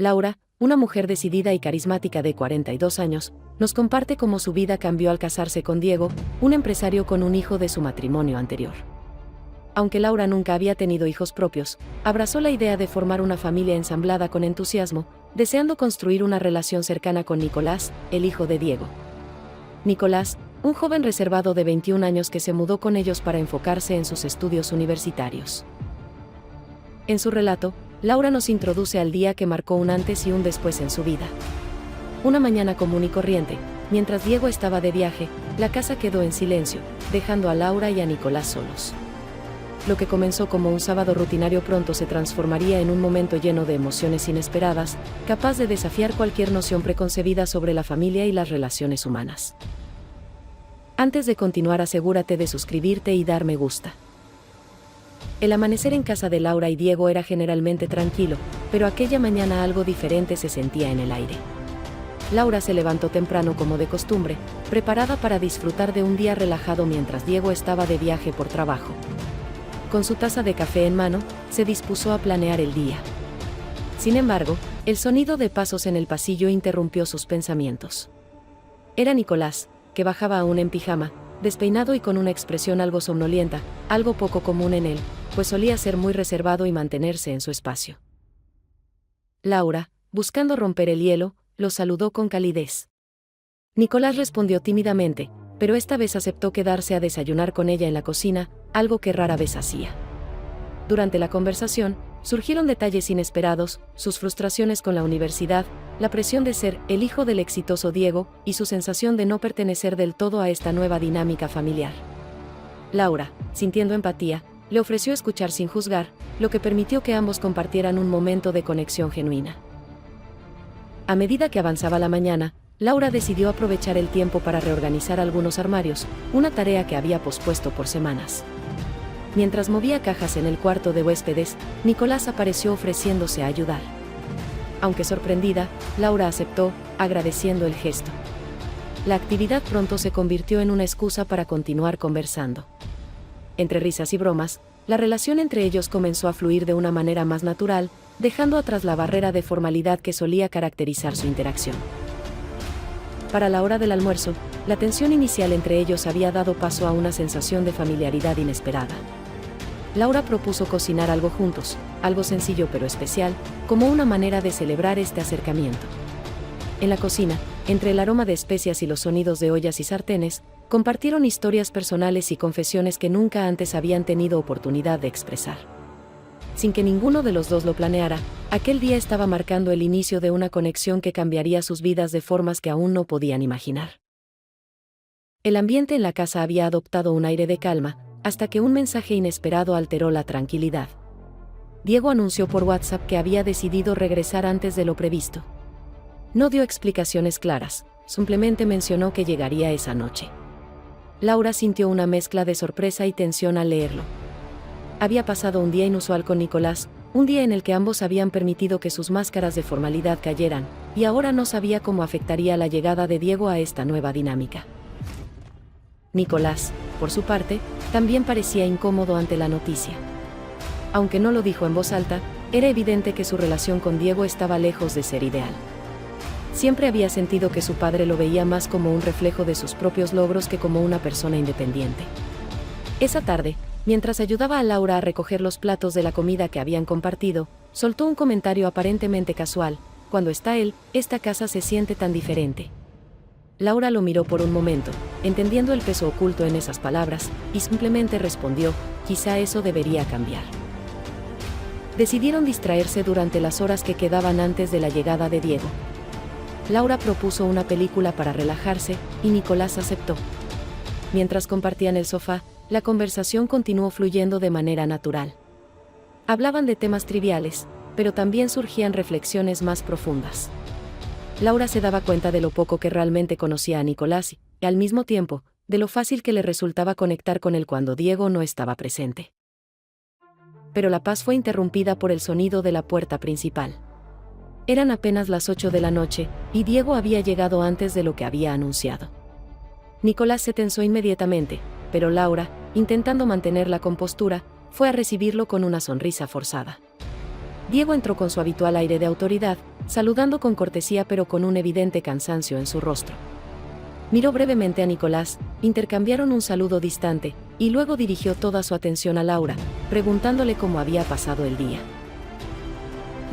Laura, una mujer decidida y carismática de 42 años, nos comparte cómo su vida cambió al casarse con Diego, un empresario con un hijo de su matrimonio anterior. Aunque Laura nunca había tenido hijos propios, abrazó la idea de formar una familia ensamblada con entusiasmo, deseando construir una relación cercana con Nicolás, el hijo de Diego. Nicolás, un joven reservado de 21 años que se mudó con ellos para enfocarse en sus estudios universitarios. En su relato, Laura nos introduce al día que marcó un antes y un después en su vida. Una mañana común y corriente, mientras Diego estaba de viaje, la casa quedó en silencio, dejando a Laura y a Nicolás solos. Lo que comenzó como un sábado rutinario pronto se transformaría en un momento lleno de emociones inesperadas, capaz de desafiar cualquier noción preconcebida sobre la familia y las relaciones humanas. Antes de continuar, asegúrate de suscribirte y dar me gusta. El amanecer en casa de Laura y Diego era generalmente tranquilo, pero aquella mañana algo diferente se sentía en el aire. Laura se levantó temprano como de costumbre, preparada para disfrutar de un día relajado mientras Diego estaba de viaje por trabajo. Con su taza de café en mano, se dispuso a planear el día. Sin embargo, el sonido de pasos en el pasillo interrumpió sus pensamientos. Era Nicolás, que bajaba aún en pijama, despeinado y con una expresión algo somnolienta, algo poco común en él, pues solía ser muy reservado y mantenerse en su espacio. Laura, buscando romper el hielo, lo saludó con calidez. Nicolás respondió tímidamente, pero esta vez aceptó quedarse a desayunar con ella en la cocina, algo que rara vez hacía. Durante la conversación, surgieron detalles inesperados, sus frustraciones con la universidad, la presión de ser el hijo del exitoso Diego, y su sensación de no pertenecer del todo a esta nueva dinámica familiar. Laura, sintiendo empatía, le ofreció escuchar sin juzgar, lo que permitió que ambos compartieran un momento de conexión genuina. A medida que avanzaba la mañana, Laura decidió aprovechar el tiempo para reorganizar algunos armarios, una tarea que había pospuesto por semanas. Mientras movía cajas en el cuarto de huéspedes, Nicolás apareció ofreciéndose a ayudar. Aunque sorprendida, Laura aceptó, agradeciendo el gesto. La actividad pronto se convirtió en una excusa para continuar conversando. Entre risas y bromas, la relación entre ellos comenzó a fluir de una manera más natural, dejando atrás la barrera de formalidad que solía caracterizar su interacción. Para la hora del almuerzo, la tensión inicial entre ellos había dado paso a una sensación de familiaridad inesperada. Laura propuso cocinar algo juntos, algo sencillo pero especial, como una manera de celebrar este acercamiento. En la cocina, entre el aroma de especias y los sonidos de ollas y sartenes, compartieron historias personales y confesiones que nunca antes habían tenido oportunidad de expresar. Sin que ninguno de los dos lo planeara, aquel día estaba marcando el inicio de una conexión que cambiaría sus vidas de formas que aún no podían imaginar. El ambiente en la casa había adoptado un aire de calma, hasta que un mensaje inesperado alteró la tranquilidad. Diego anunció por WhatsApp que había decidido regresar antes de lo previsto. No dio explicaciones claras, simplemente mencionó que llegaría esa noche. Laura sintió una mezcla de sorpresa y tensión al leerlo. Había pasado un día inusual con Nicolás, un día en el que ambos habían permitido que sus máscaras de formalidad cayeran, y ahora no sabía cómo afectaría la llegada de Diego a esta nueva dinámica. Nicolás, por su parte, también parecía incómodo ante la noticia. Aunque no lo dijo en voz alta, era evidente que su relación con Diego estaba lejos de ser ideal. Siempre había sentido que su padre lo veía más como un reflejo de sus propios logros que como una persona independiente. Esa tarde, mientras ayudaba a Laura a recoger los platos de la comida que habían compartido, soltó un comentario aparentemente casual: cuando está él, esta casa se siente tan diferente. Laura lo miró por un momento, entendiendo el peso oculto en esas palabras, y simplemente respondió: quizá eso debería cambiar. Decidieron distraerse durante las horas que quedaban antes de la llegada de Diego. Laura propuso una película para relajarse, y Nicolás aceptó. Mientras compartían el sofá, la conversación continuó fluyendo de manera natural. Hablaban de temas triviales, pero también surgían reflexiones más profundas. Laura se daba cuenta de lo poco que realmente conocía a Nicolás y, al mismo tiempo, de lo fácil que le resultaba conectar con él cuando Diego no estaba presente. Pero la paz fue interrumpida por el sonido de la puerta principal. Eran apenas las 8 de la noche, y Diego había llegado antes de lo que había anunciado. Nicolás se tensó inmediatamente, pero Laura, intentando mantener la compostura, fue a recibirlo con una sonrisa forzada. Diego entró con su habitual aire de autoridad, saludando con cortesía pero con un evidente cansancio en su rostro. Miró brevemente a Nicolás, intercambiaron un saludo distante, y luego dirigió toda su atención a Laura, preguntándole cómo había pasado el día.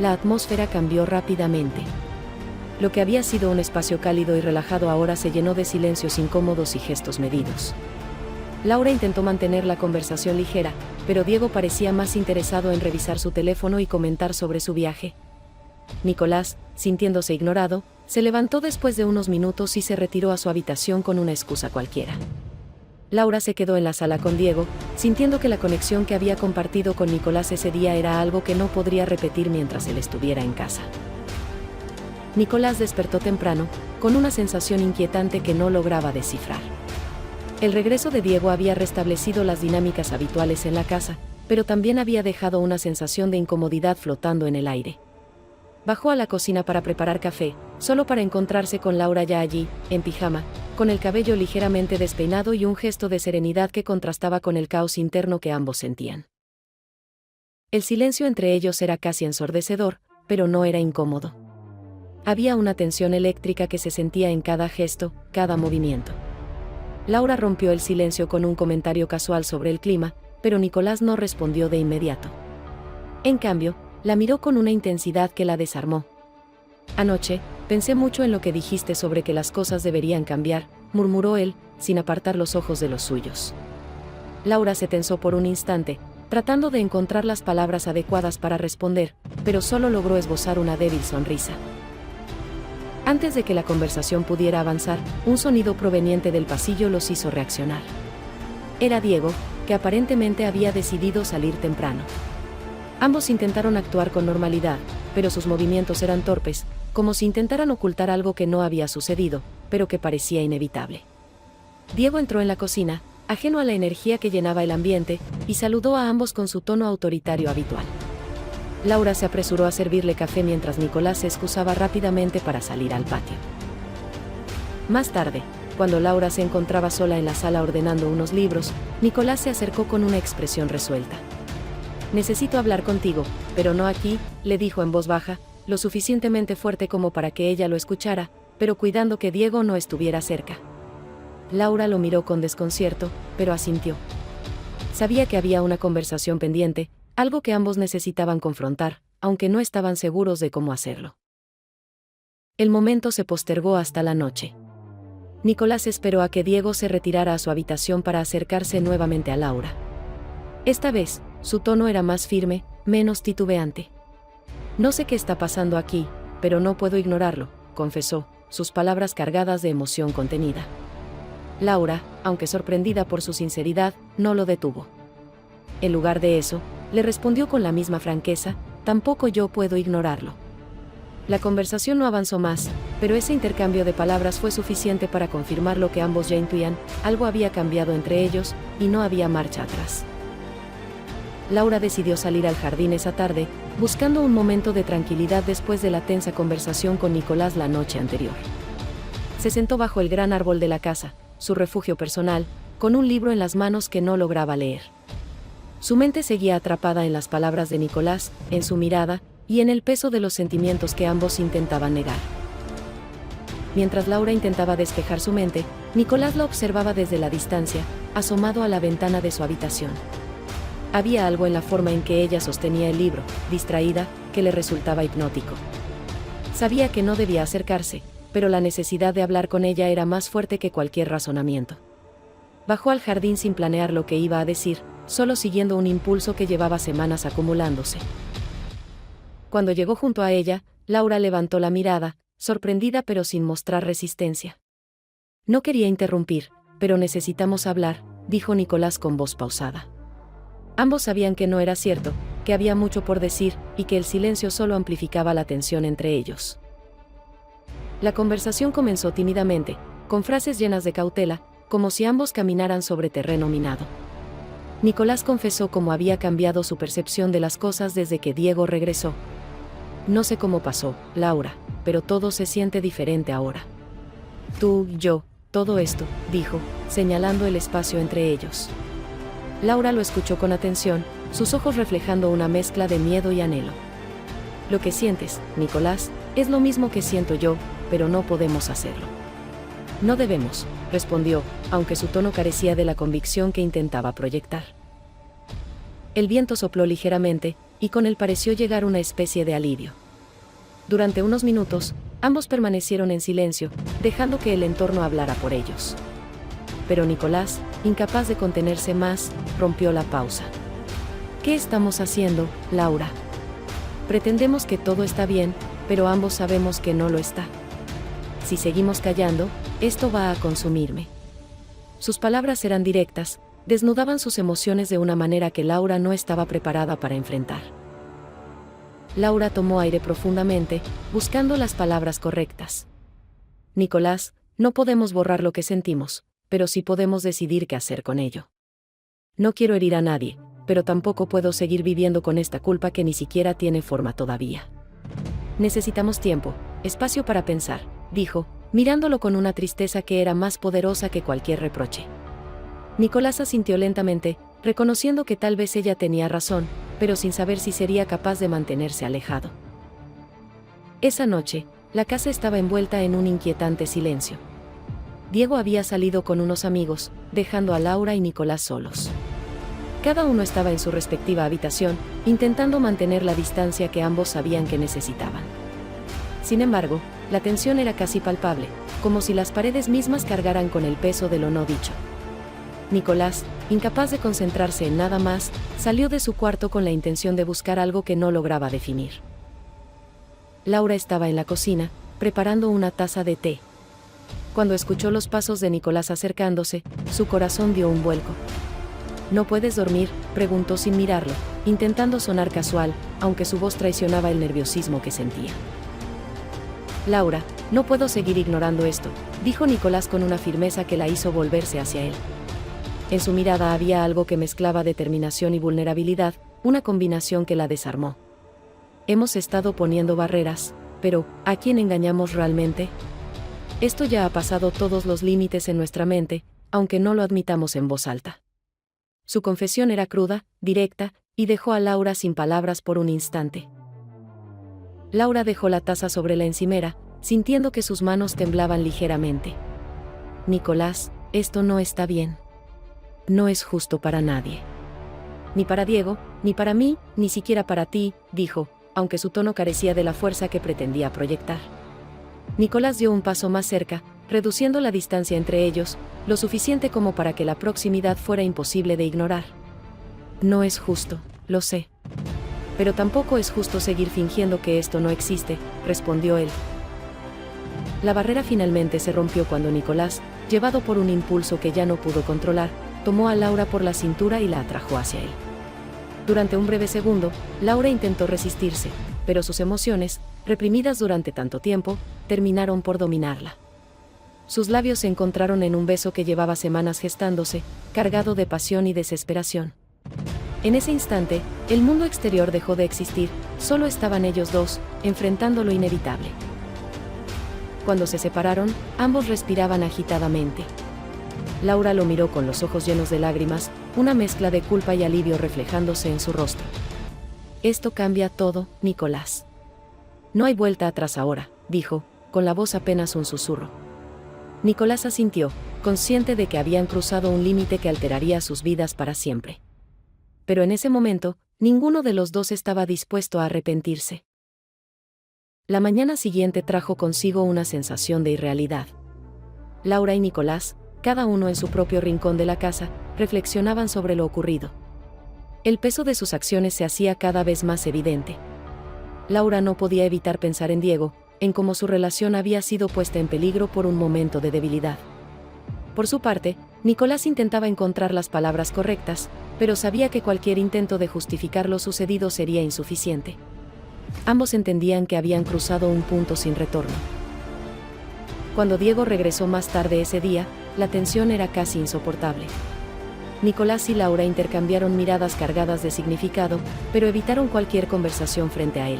La atmósfera cambió rápidamente. Lo que había sido un espacio cálido y relajado ahora se llenó de silencios incómodos y gestos medidos. Laura intentó mantener la conversación ligera, pero Diego parecía más interesado en revisar su teléfono y comentar sobre su viaje. Nicolás, sintiéndose ignorado, se levantó después de unos minutos y se retiró a su habitación con una excusa cualquiera. Laura se quedó en la sala con Diego, sintiendo que la conexión que había compartido con Nicolás ese día era algo que no podría repetir mientras él estuviera en casa. Nicolás despertó temprano, con una sensación inquietante que no lograba descifrar. El regreso de Diego había restablecido las dinámicas habituales en la casa, pero también había dejado una sensación de incomodidad flotando en el aire. Bajó a la cocina para preparar café, solo para encontrarse con Laura ya allí, en pijama, con el cabello ligeramente despeinado y un gesto de serenidad que contrastaba con el caos interno que ambos sentían. El silencio entre ellos era casi ensordecedor, pero no era incómodo. Había una tensión eléctrica que se sentía en cada gesto, cada movimiento. Laura rompió el silencio con un comentario casual sobre el clima, pero Nicolás no respondió de inmediato. En cambio, la miró con una intensidad que la desarmó. «Anoche, pensé mucho en lo que dijiste sobre que las cosas deberían cambiar», murmuró él, sin apartar los ojos de los suyos. Laura se tensó por un instante, tratando de encontrar las palabras adecuadas para responder, pero solo logró esbozar una débil sonrisa. Antes de que la conversación pudiera avanzar, un sonido proveniente del pasillo los hizo reaccionar. Era Diego, que aparentemente había decidido salir temprano. Ambos intentaron actuar con normalidad, pero sus movimientos eran torpes, como si intentaran ocultar algo que no había sucedido, pero que parecía inevitable. Diego entró en la cocina, ajeno a la energía que llenaba el ambiente, y saludó a ambos con su tono autoritario habitual. Laura se apresuró a servirle café mientras Nicolás se excusaba rápidamente para salir al patio. Más tarde, cuando Laura se encontraba sola en la sala ordenando unos libros, Nicolás se acercó con una expresión resuelta. «Necesito hablar contigo, pero no aquí», le dijo en voz baja, lo suficientemente fuerte como para que ella lo escuchara, pero cuidando que Diego no estuviera cerca. Laura lo miró con desconcierto, pero asintió. Sabía que había una conversación pendiente, algo que ambos necesitaban confrontar, aunque no estaban seguros de cómo hacerlo. El momento se postergó hasta la noche. Nicolás esperó a que Diego se retirara a su habitación para acercarse nuevamente a Laura. Esta vez, su tono era más firme, menos titubeante. «No sé qué está pasando aquí, pero no puedo ignorarlo», confesó, sus palabras cargadas de emoción contenida. Laura, aunque sorprendida por su sinceridad, no lo detuvo. En lugar de eso, le respondió con la misma franqueza: «Tampoco yo puedo ignorarlo». La conversación no avanzó más, pero ese intercambio de palabras fue suficiente para confirmar lo que ambos ya intuían: algo había cambiado entre ellos, y no había marcha atrás. Laura decidió salir al jardín esa tarde, buscando un momento de tranquilidad después de la tensa conversación con Nicolás la noche anterior. Se sentó bajo el gran árbol de la casa, su refugio personal, con un libro en las manos que no lograba leer. Su mente seguía atrapada en las palabras de Nicolás, en su mirada, y en el peso de los sentimientos que ambos intentaban negar. Mientras Laura intentaba despejar su mente, Nicolás la observaba desde la distancia, asomado a la ventana de su habitación. Había algo en la forma en que ella sostenía el libro, distraída, que le resultaba hipnótico. Sabía que no debía acercarse, pero la necesidad de hablar con ella era más fuerte que cualquier razonamiento. Bajó al jardín sin planear lo que iba a decir, solo siguiendo un impulso que llevaba semanas acumulándose. Cuando llegó junto a ella, Laura levantó la mirada, sorprendida pero sin mostrar resistencia. «No quería interrumpir, pero necesitamos hablar», dijo Nicolás con voz pausada. Ambos sabían que no era cierto, que había mucho por decir, y que el silencio solo amplificaba la tensión entre ellos. La conversación comenzó tímidamente, con frases llenas de cautela, como si ambos caminaran sobre terreno minado. Nicolás confesó cómo había cambiado su percepción de las cosas desde que Diego regresó. «No sé cómo pasó, Laura, pero todo se siente diferente ahora. Tú, yo, todo esto», dijo, señalando el espacio entre ellos. Laura lo escuchó con atención, sus ojos reflejando una mezcla de miedo y anhelo. «Lo que sientes, Nicolás, Es lo mismo que siento yo, pero no podemos hacerlo. No debemos, respondió, aunque su tono carecía de la convicción que intentaba proyectar. El viento sopló ligeramente, y con él pareció llegar una especie de alivio. Durante unos minutos, ambos permanecieron en silencio, dejando que el entorno hablara por ellos. Pero Nicolás, incapaz de contenerse más, rompió la pausa. ¿Qué estamos haciendo, Laura? Pretendemos que todo está bien, pero ambos sabemos que no lo está. Si seguimos callando, esto va a consumirme. Sus palabras eran directas, desnudaban sus emociones de una manera que Laura no estaba preparada para enfrentar. Laura tomó aire profundamente, buscando las palabras correctas. Nicolás, no podemos borrar lo que sentimos, pero sí podemos decidir qué hacer con ello. No quiero herir a nadie, pero tampoco puedo seguir viviendo con esta culpa que ni siquiera tiene forma todavía. Necesitamos tiempo, espacio para pensar, dijo, mirándolo con una tristeza que era más poderosa que cualquier reproche. Nicolás asintió lentamente, reconociendo que tal vez ella tenía razón, pero sin saber si sería capaz de mantenerse alejado. Esa noche, la casa estaba envuelta en un inquietante silencio. Diego había salido con unos amigos, dejando a Laura y Nicolás solos. Cada uno estaba en su respectiva habitación, intentando mantener la distancia que ambos sabían que necesitaban. Sin embargo, la tensión era casi palpable, como si las paredes mismas cargaran con el peso de lo no dicho. Nicolás, incapaz de concentrarse en nada más, salió de su cuarto con la intención de buscar algo que no lograba definir. Laura estaba en la cocina, preparando una taza de té. Cuando escuchó los pasos de Nicolás acercándose, su corazón dio un vuelco. ¿No puedes dormir?, preguntó sin mirarlo, intentando sonar casual, aunque su voz traicionaba el nerviosismo que sentía. Laura, no puedo seguir ignorando esto, dijo Nicolás con una firmeza que la hizo volverse hacia él. En su mirada había algo que mezclaba determinación y vulnerabilidad, una combinación que la desarmó. Hemos estado poniendo barreras, pero ¿a quién engañamos realmente? Esto ya ha pasado todos los límites en nuestra mente, aunque no lo admitamos en voz alta. Su confesión era cruda, directa, y dejó a Laura sin palabras por un instante. Laura dejó la taza sobre la encimera, sintiendo que sus manos temblaban ligeramente. Nicolás, esto no está bien. No es justo para nadie. Ni para Diego, ni para mí, ni siquiera para ti, dijo, aunque su tono carecía de la fuerza que pretendía proyectar. Nicolás dio un paso más cerca, reduciendo la distancia entre ellos, lo suficiente como para que la proximidad fuera imposible de ignorar. No es justo, lo sé. Pero tampoco es justo seguir fingiendo que esto no existe, respondió él. La barrera finalmente se rompió cuando Nicolás, llevado por un impulso que ya no pudo controlar, tomó a Laura por la cintura y la atrajo hacia él. Durante un breve segundo, Laura intentó resistirse, pero sus emociones, reprimidas durante tanto tiempo, terminaron por dominarla. Sus labios se encontraron en un beso que llevaba semanas gestándose, cargado de pasión y desesperación. En ese instante, el mundo exterior dejó de existir, solo estaban ellos dos, enfrentando lo inevitable. Cuando se separaron, ambos respiraban agitadamente. Laura lo miró con los ojos llenos de lágrimas, una mezcla de culpa y alivio reflejándose en su rostro. Esto cambia todo, Nicolás. No hay vuelta atrás ahora, dijo, con la voz apenas un susurro. Nicolás asintió, consciente de que habían cruzado un límite que alteraría sus vidas para siempre. Pero en ese momento, ninguno de los dos estaba dispuesto a arrepentirse. La mañana siguiente trajo consigo una sensación de irrealidad. Laura y Nicolás, cada uno en su propio rincón de la casa, reflexionaban sobre lo ocurrido. El peso de sus acciones se hacía cada vez más evidente. Laura no podía evitar pensar en Diego, en cómo su relación había sido puesta en peligro por un momento de debilidad. Por su parte, Nicolás intentaba encontrar las palabras correctas, pero sabía que cualquier intento de justificar lo sucedido sería insuficiente. Ambos entendían que habían cruzado un punto sin retorno. Cuando Diego regresó más tarde ese día, la tensión era casi insoportable. Nicolás y Laura intercambiaron miradas cargadas de significado, pero evitaron cualquier conversación frente a él.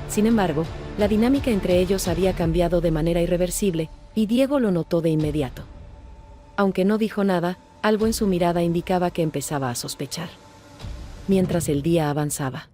Sin embargo, la dinámica entre ellos había cambiado de manera irreversible, y Diego lo notó de inmediato. Aunque no dijo nada, algo en su mirada indicaba que empezaba a sospechar. Mientras el día avanzaba,